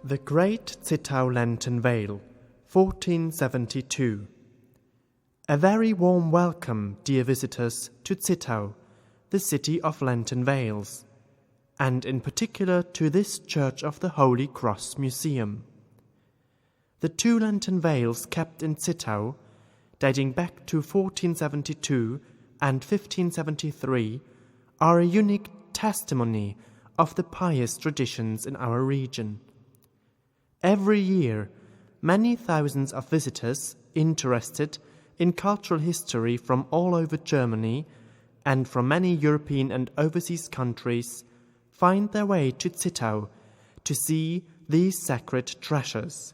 The Great Zittau Lenten Veil, 1472. A very warm welcome, dear visitors, to Zittau, the city of Lenten Veils, and in particular to this Church of the Holy Cross Museum. The 2 Lenten veils kept in Zittau, dating back to 1472 and 1573, are a unique testimony of the pious traditions in our region. Every year, many thousands of visitors interested in cultural history from all over Germany and from many European and overseas countries find their way to Zittau to see these sacred treasures.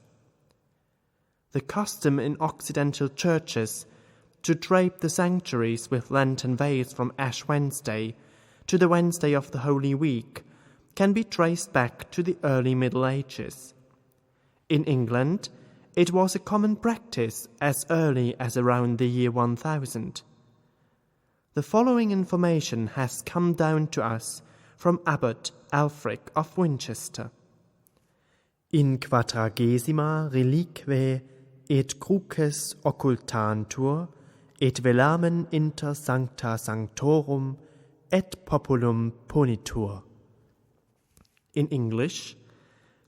The custom in Occidental churches to drape the sanctuaries with Lenten veils from Ash Wednesday to the Wednesday of the Holy Week can be traced back to the early Middle Ages. In England, it was a common practice as early as around the year 1000. The following information has come down to us from Abbot Alfric of Winchester. In quadragesima reliquae et cruces occultantur et velamen inter sancta sanctorum et populum ponitur. In English,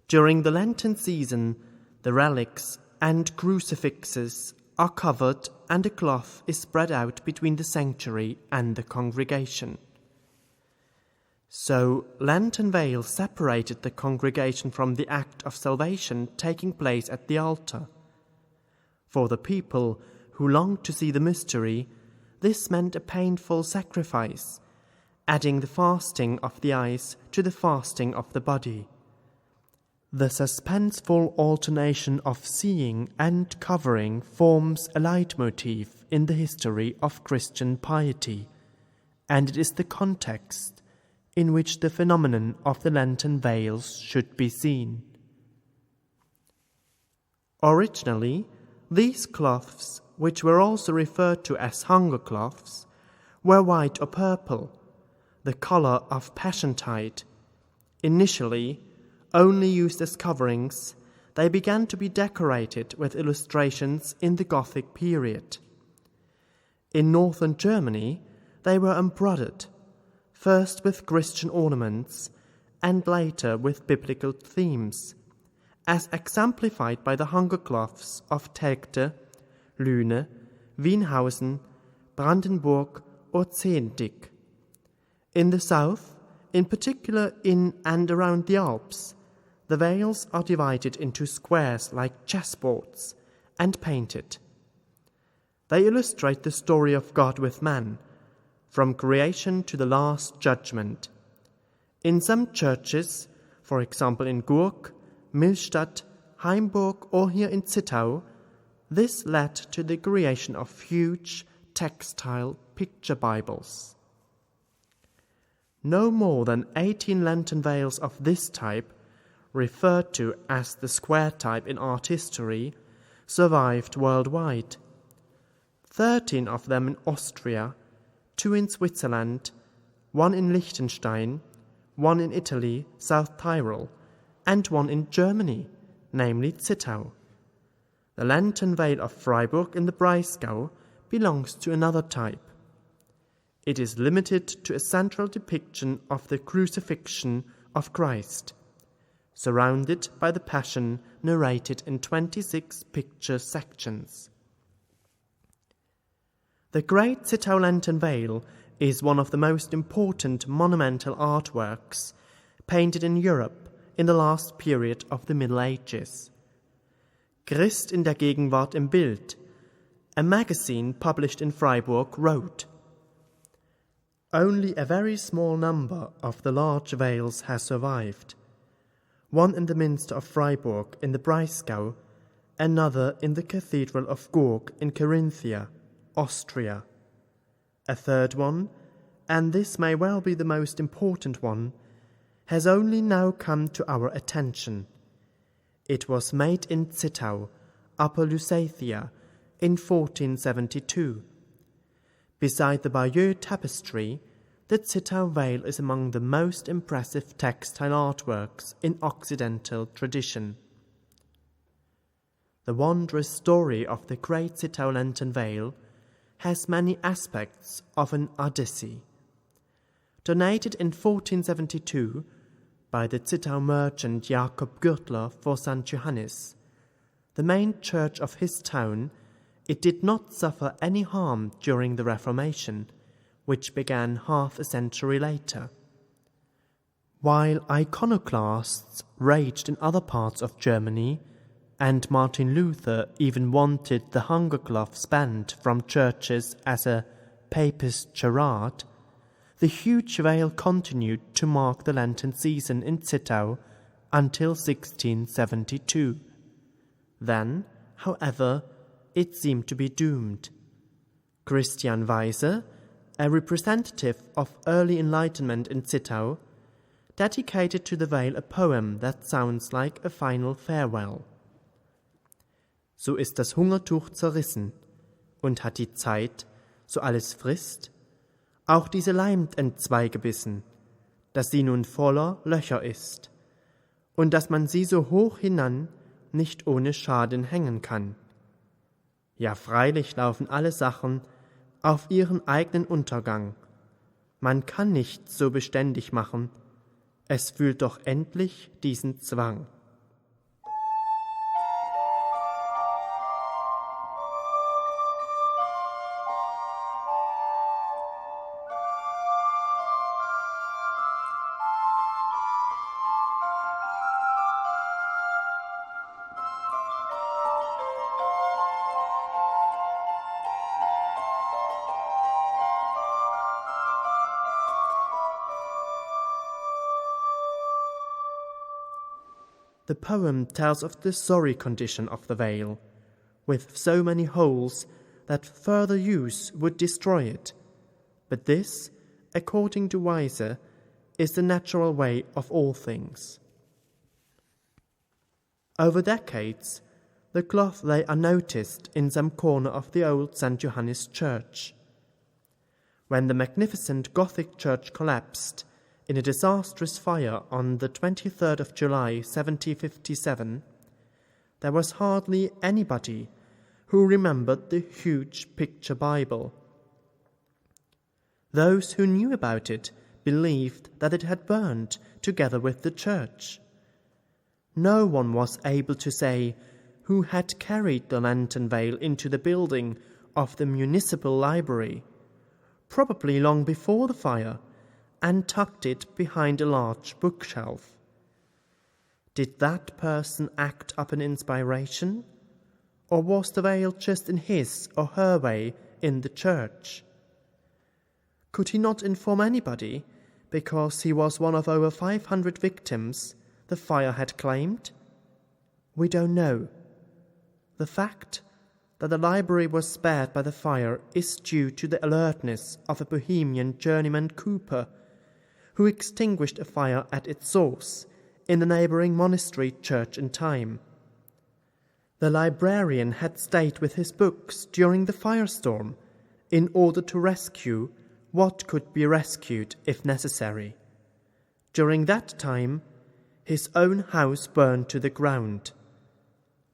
during the Lenten season, the relics and crucifixes are covered and a cloth is spread out between the sanctuary and the congregation. So, Lenten veil separated the congregation from the act of salvation taking place at the altar. For the people who longed to see the mystery, this meant a painful sacrifice, adding the fasting of the eyes to the fasting of the body. The suspenseful alternation of seeing and covering forms a leitmotif in the history of Christian piety, and it is the context in which the phenomenon of the Lenten veils should be seen. Originally, these cloths, which were also referred to as hunger cloths, were white or purple, the color of passiontide. Initially, only used as coverings, they began to be decorated with illustrations in the Gothic period. In northern Germany, they were embroidered, first with Christian ornaments and later with biblical themes, as exemplified by the hunger cloths of Telgte, Lüne, Wienhausen, Brandenburg or Zehndig. In the south, in particular in and around the Alps, the veils are divided into squares like chessboards and painted. They illustrate the story of God with man, from creation to the Last Judgement. In some churches, for example in Gurk, Millstatt, Heimburg or here in Zittau, this led to the creation of huge textile picture Bibles. No more than 18 Lenten veils of this type, referred to as the square type in art history, survived worldwide. 13 of them in Austria, 2 in Switzerland, 1 in Liechtenstein, 1 in Italy, South Tyrol, and 1 in Germany, namely Zittau. The Lenten veil of Freiburg in the Breisgau belongs to another type. It is limited to a central depiction of the crucifixion of Christ, surrounded by the Passion narrated in 26 picture sections. The Great Zittau Lenten Veil is one of the most important monumental artworks painted in Europe in the last period of the Middle Ages. Christ in der Gegenwart im Bild, a magazine published in Freiburg, wrote, "Only a very small number of the large veils has survived. One in the Minster of Freiburg in the Breisgau, another in the Cathedral of Gurk in Carinthia, Austria. A third one, and this may well be the most important one, has only now come to our attention. It was made in Zittau, Upper Lusatia, in 1472. Beside the Bayeux tapestry, the Zittau Veil is among the most impressive textile artworks in Occidental tradition. The wondrous story of the great Zittau Lenten Veil has many aspects of an Odyssey. Donated in 1472 by the Zittau merchant Jakob Gürtler for St. Johannes, the main church of his town, it did not suffer any harm during the Reformation, which began half a century later. While iconoclasts raged in other parts of Germany, and Martin Luther even wanted the hunger gloves banned from churches as a papist charade, the huge veil continued to mark the Lenten season in Zittau until 1672. Then, however, it seemed to be doomed. Christian Weise, a representative of early enlightenment in Zittau, dedicated to the veil a poem that sounds like a final farewell. So ist das Hungertuch zerrissen und hat die Zeit, so alles frisst, auch diese Leimt entzwei gebissen, dass sie nun voller Löcher ist, und dass man sie so hoch hinan nicht ohne Schaden hängen kann. Ja, freilich laufen alle Sachen auf ihren eigenen Untergang. Man kann nichts so beständig machen, es fühlt doch endlich diesen Zwang. The poem tells of the sorry condition of the veil, with so many holes that further use would destroy it. But this, according to Weise, is the natural way of all things. Over decades, the cloth lay unnoticed in some corner of the old St. Johannes church. When the magnificent Gothic church collapsed in a disastrous fire on the 23rd of July 1757, there was hardly anybody who remembered the huge picture Bible. Those who knew about it believed that it had burned together with the church. No one was able to say who had carried the lantern veil into the building of the municipal library, probably long before the fire, and tucked it behind a large bookshelf. Did that person act up an inspiration? Or was the veil just in his or her way in the church? Could he not inform anybody because he was one of over 500 victims the fire had claimed? We don't know. The fact that the library was spared by the fire is due to the alertness of a Bohemian journeyman cooper who extinguished a fire at its source in the neighbouring monastery church in time. The librarian had stayed with his books during the firestorm in order to rescue what could be rescued if necessary. During that time, his own house burned to the ground.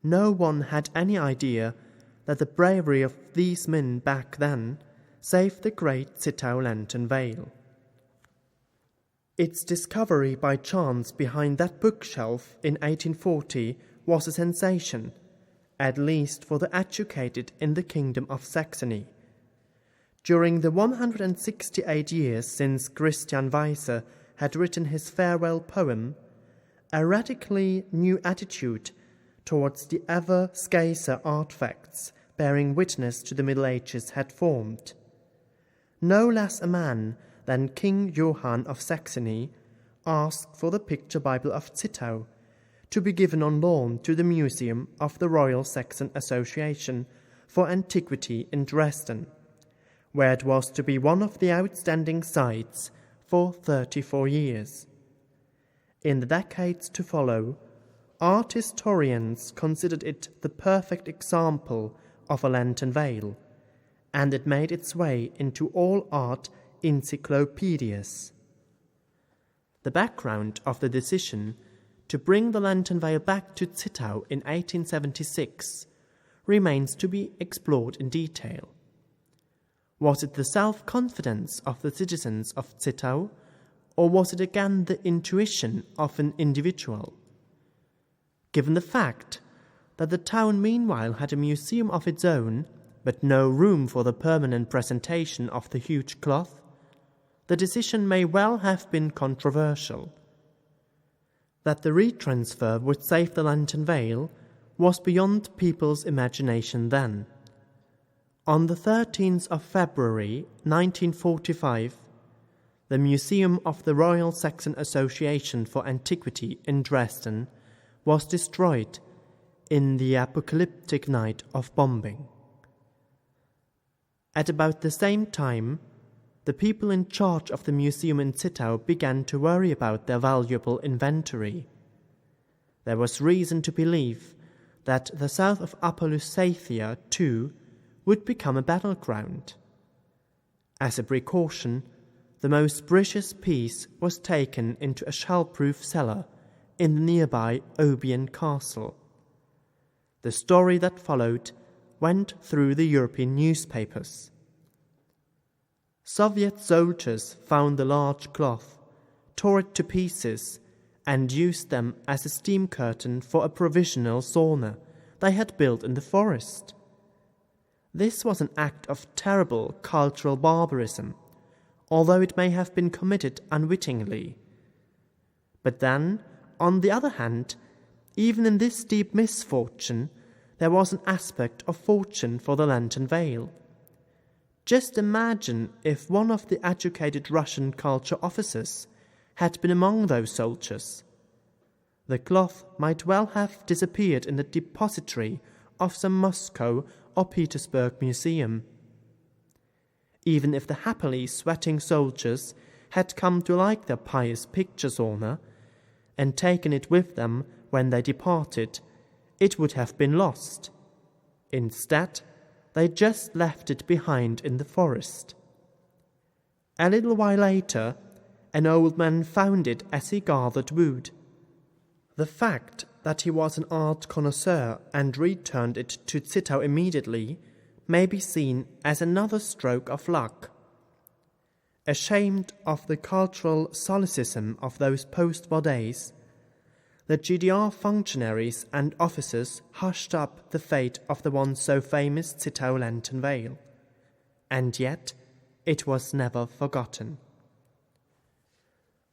No one had any idea that the bravery of these men back then saved the great Zittau Lenten Veil. Its discovery by chance behind that bookshelf in 1840 was a sensation, at least for the educated in the Kingdom of Saxony. During the 168 years since Christian Weise had written his farewell poem, a radically new attitude towards the ever scarcer artifacts bearing witness to the Middle Ages had formed. No less a man than King Johann of Saxony asked for the picture Bible of Zittau to be given on loan to the Museum of the Royal Saxon Association for Antiquity in Dresden, where it was to be one of the outstanding sites for 34 years. In the decades to follow, art historians considered it the perfect example of a lantern veil, and it made its way into all art encyclopedias. The background of the decision to bring the Lenten Veil back to Zittau in 1876 remains to be explored in detail. Was it the self-confidence of the citizens of Zittau, or was it again the intuition of an individual? Given the fact that the town meanwhile had a museum of its own, but no room for the permanent presentation of the huge cloth, the decision may well have been controversial. That the retransfer would save the Lenten Veil was beyond people's imagination then. On the 13th of February 1945, the Museum of the Royal Saxon Association for Antiquity in Dresden was destroyed in the apocalyptic night of bombing. At about the same time, the people in charge of the museum in Zittau began to worry about their valuable inventory. There was reason to believe that the south of Upper Lusatia, too, would become a battleground. As a precaution, the most precious piece was taken into a shell-proof cellar in the nearby Obion Castle. The story that followed went through the European newspapers. Soviet soldiers found the large cloth, tore it to pieces, and used them as a steam curtain for a provisional sauna they had built in the forest. This was an act of terrible cultural barbarism, although it may have been committed unwittingly. But then, on the other hand, even in this deep misfortune, there was an aspect of fortune for the Lenten Veil. Just imagine if one of the educated Russian culture officers had been among those soldiers. The cloth might well have disappeared in the depository of some Moscow or Petersburg museum. Even if the happily sweating soldiers had come to like their pious picture sauna and taken it with them when they departed, it would have been lost. Instead, they just left it behind in the forest. A little while later, an old man found it as he gathered wood. The fact that he was an art connoisseur and returned it to Zittau immediately may be seen as another stroke of luck. Ashamed of the cultural solecism of those post-war days, the GDR functionaries and officers hushed up the fate of the once so famous Zittau Lenten Veil, and yet it was never forgotten.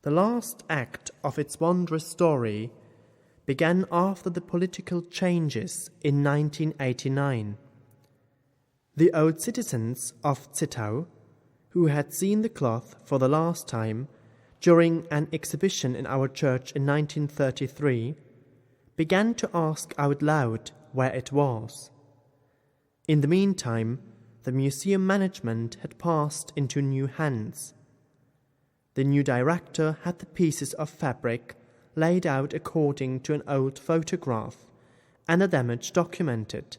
The last act of its wondrous story began after the political changes in 1989. The old citizens of Zittau, who had seen the cloth for the last time during an exhibition in our church in 1933, began to ask out loud where it was. In the meantime, the museum management had passed into new hands. The new director had the pieces of fabric laid out according to an old photograph and the damage documented.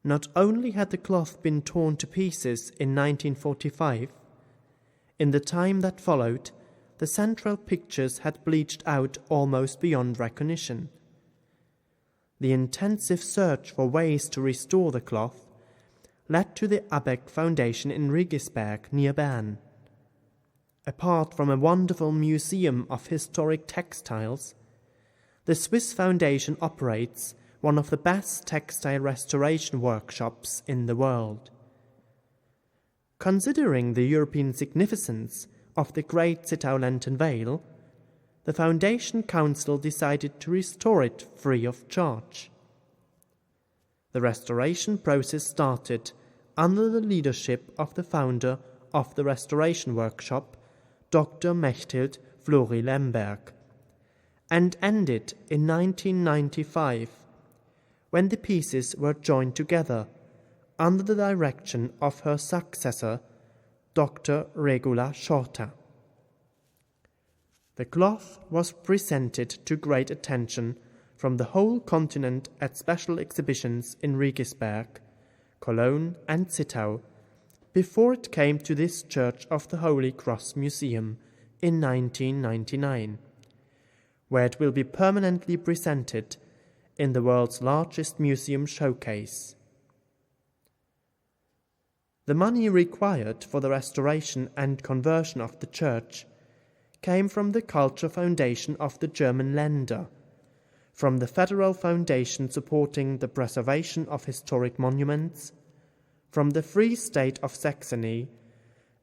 Not only had the cloth been torn to pieces in 1945, in the time that followed, the central pictures had bleached out almost beyond recognition. The intensive search for ways to restore the cloth led to the Abeck Foundation in Rigisberg near Bern. Apart from a wonderful museum of historic textiles, the Swiss Foundation operates one of the best textile restoration workshops in the world. Considering the European significance of the great Zittau Lenten Veil, the Foundation Council decided to restore it free of charge. The restoration process started under the leadership of the founder of the restoration workshop, Dr. Mechthild Flori-Lemberg, and ended in 1995, when the pieces were joined together under the direction of her successor, Dr. Regula Shorta. The cloth was presented to great attention from the whole continent at special exhibitions in Rigisberg, Cologne and Zittau, before it came to this Church of the Holy Cross Museum in 1999, where it will be permanently presented in the world's largest museum showcase. The money required for the restoration and conversion of the church came from the Culture Foundation of the German Länder, from the Federal Foundation supporting the preservation of historic monuments, from the Free State of Saxony,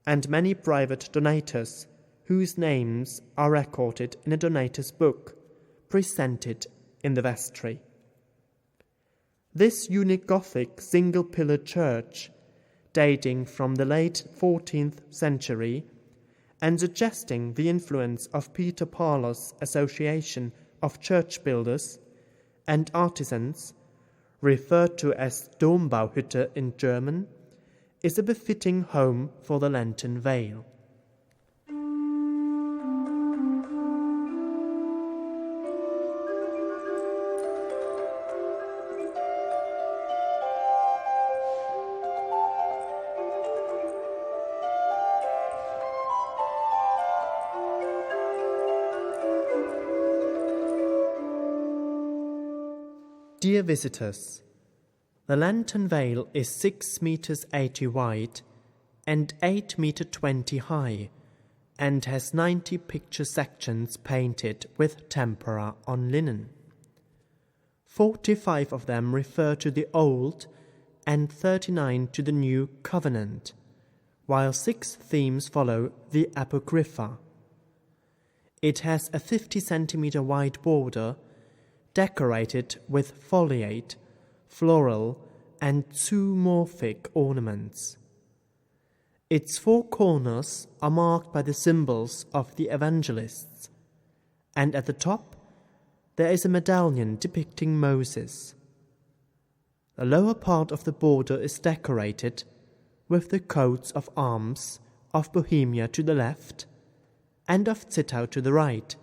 and many private donators whose names are recorded in a donator's book presented in the vestry. This unique Gothic single-pillar church, dating from the late 14th century and suggesting the influence of Peter Parler's Association of Church Builders and Artisans, referred to as Dombauhütte in German, is a befitting home for the Lenten Veil. Dear visitors, the Lenten Veil is 6 meters 80 wide and 8 meter 20 high, and has 90 picture sections painted with tempera on linen. 45 of them refer to the Old and 39 to the New Covenant, while 6 themes follow the Apocrypha. It has a 50 centimeter wide border decorated with foliate, floral, and zoomorphic ornaments. Its 4 corners are marked by the symbols of the evangelists, and at the top there is a medallion depicting Moses. The lower part of the border is decorated with the coats of arms of Bohemia to the left and of Zittau to the right,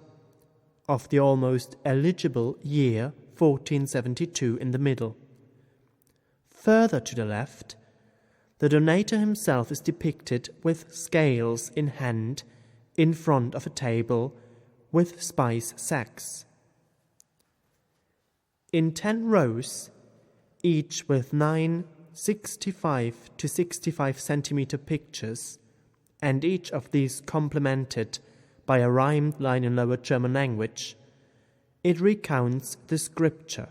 of the almost illegible year 1472 in the middle. Further to the left, the donator himself is depicted with scales in hand in front of a table with spice sacks. In 10 rows, each with 9 65 to 65 centimeter pictures, and each of these complemented by a rhymed line in Lower German language, it recounts the scripture.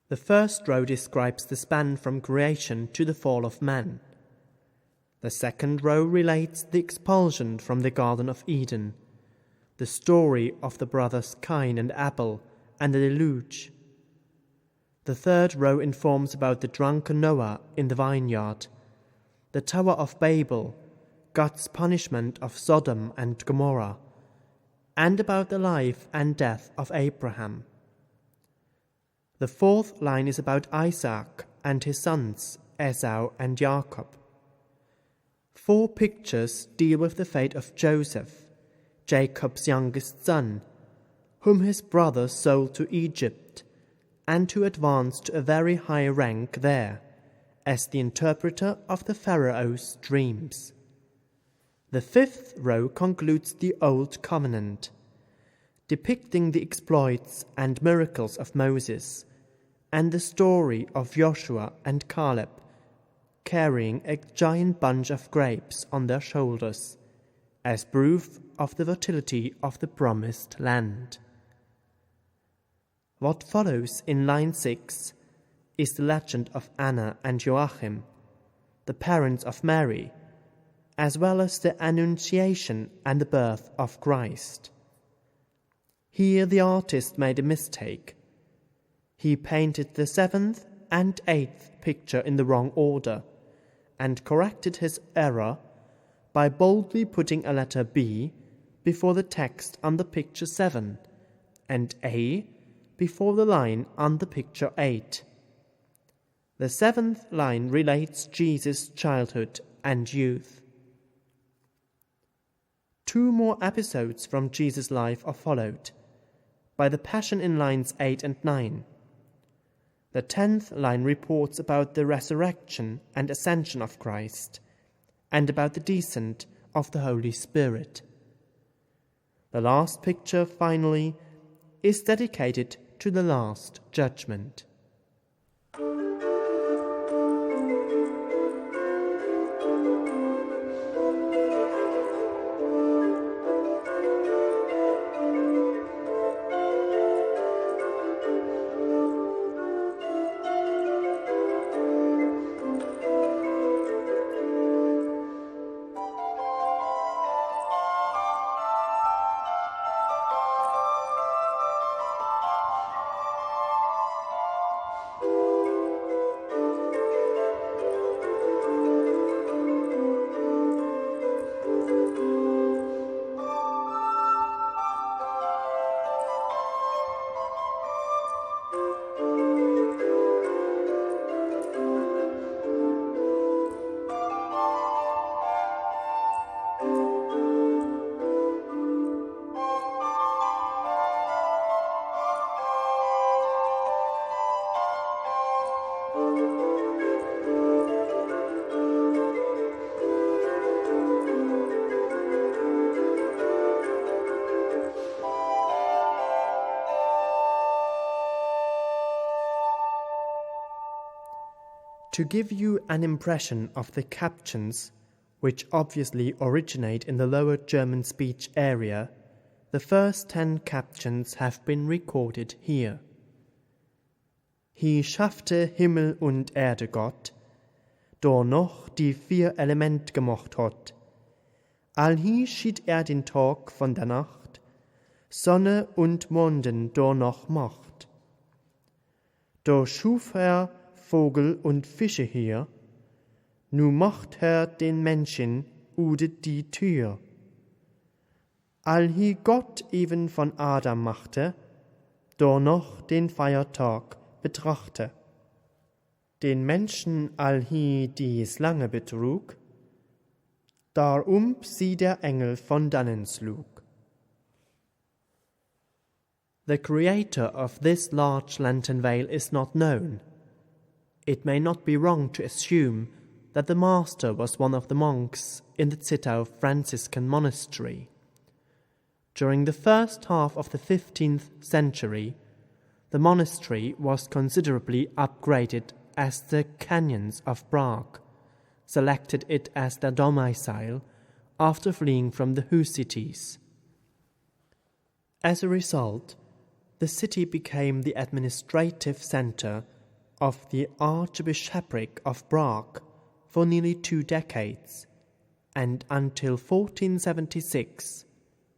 The first row describes the span from creation to the fall of man. The second row relates the expulsion from the Garden of Eden, the story of the brothers Cain and Abel, and the deluge. The third row informs about the drunken Noah in the vineyard, the Tower of Babel, God's punishment of Sodom and Gomorrah, and about the life and death of Abraham. The fourth line is about Isaac and his sons, Esau and Jacob. 4 pictures deal with the fate of Joseph, Jacob's youngest son, whom his brothers sold to Egypt, and who advanced to a very high rank there, as the interpreter of the Pharaoh's dreams. The 5th row concludes the Old Covenant, depicting the exploits and miracles of Moses, and the story of Joshua and Caleb carrying a giant bunch of grapes on their shoulders, as proof of the fertility of the promised land. What follows in line 6 is the legend of Anna and Joachim, the parents of Mary, as well as the Annunciation and the birth of Christ. Here the artist made a mistake. He painted the 7th and 8th picture in the wrong order, and corrected his error by boldly putting a letter B before the text under picture 7, and A before the line under picture 8. The 7th line relates Jesus' childhood and youth. 2 more episodes from Jesus' life are followed, by the Passion in lines 8 and 9. The 10th line reports about the resurrection and ascension of Christ, and about the descent of the Holy Spirit. The last picture, finally, is dedicated to the Last Judgement. To give you an impression of the captions, which obviously originate in the Lower German speech area, the first 10 captions have been recorded here. Hi schaffte Himmel und Erde Gott, der noch die 4 Element gemocht hat. Allhi schied den Tag von der Nacht, Sonne und Monden der noch macht. Da schuf Vogel und Fische hier, nu macht den Menschen ude die Tür. Allhi Gott even von Adam machte, da noch den Feiertag betrachte. Den Menschen allhi dies lange betrug, darum sie der Engel von dannen slug. The creator of this large lantern veil is not known. It may not be wrong to assume that the master was one of the monks in the Zittau Franciscan monastery. During the first half of the 15th century, the monastery was considerably upgraded as the Canyons of Prague selected it as their domicile after fleeing from the Hussites. As a result, the city became the administrative center of the Archbishopric of Prague for nearly 2 decades, and until 1476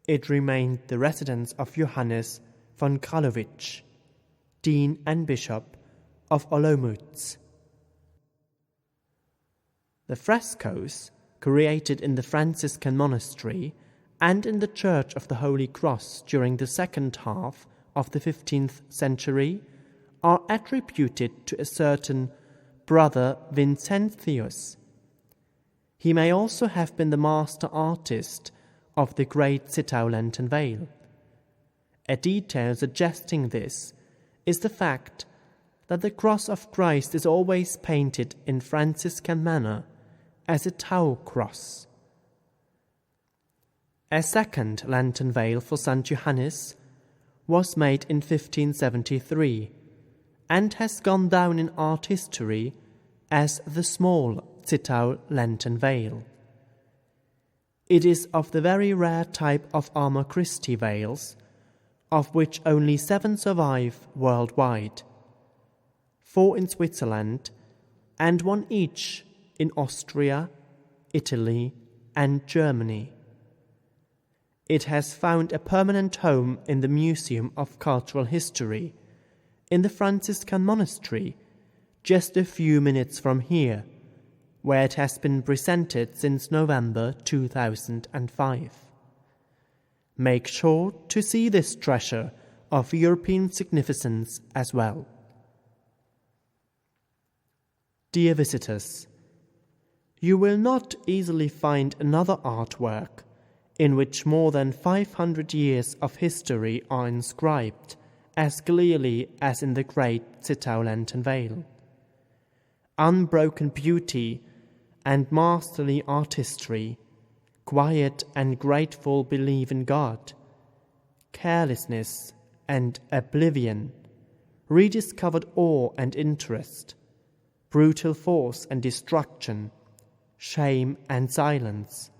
it remained the residence of Johannes von Kralowitz, Dean and Bishop of Olomouc. The frescoes, created in the Franciscan monastery and in the Church of the Holy Cross during the second half of the 15th century, are attributed to a certain Brother Vincentius. He may also have been the master artist of the great Zittau Lenten Veil. A detail suggesting this is the fact that the cross of Christ is always painted in Franciscan manner as a Tau cross. A second lantern veil for St. Johannes was made in 1573 and has gone down in art history as the small Zittau Lenten Veil. It is of the very rare type of Arma Christi veils, of which only 7 survive worldwide, 4 in Switzerland and 1 each in Austria, Italy and Germany. It has found a permanent home in the Museum of Cultural History, in the Franciscan monastery, just a few minutes from here, where it has been presented since November 2005. Make sure to see this treasure of European significance as well. Dear visitors, you will not easily find another artwork in which more than 500 years of history are inscribed as clearly as in the great Zittau Lenten Veil. Unbroken beauty and masterly artistry, quiet and grateful belief in God, carelessness and oblivion, rediscovered awe and interest, brutal force and destruction, shame and silence,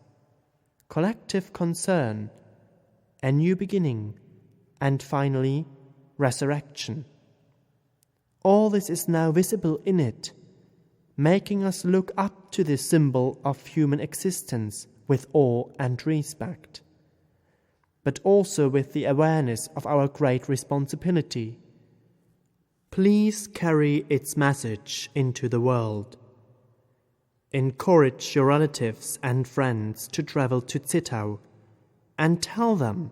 collective concern, a new beginning, and finally, resurrection. All this is now visible in it, making us look up to this symbol of human existence with awe and respect, but also with the awareness of our great responsibility. Please carry its message into the world. Encourage your relatives and friends to travel to Zittau and tell them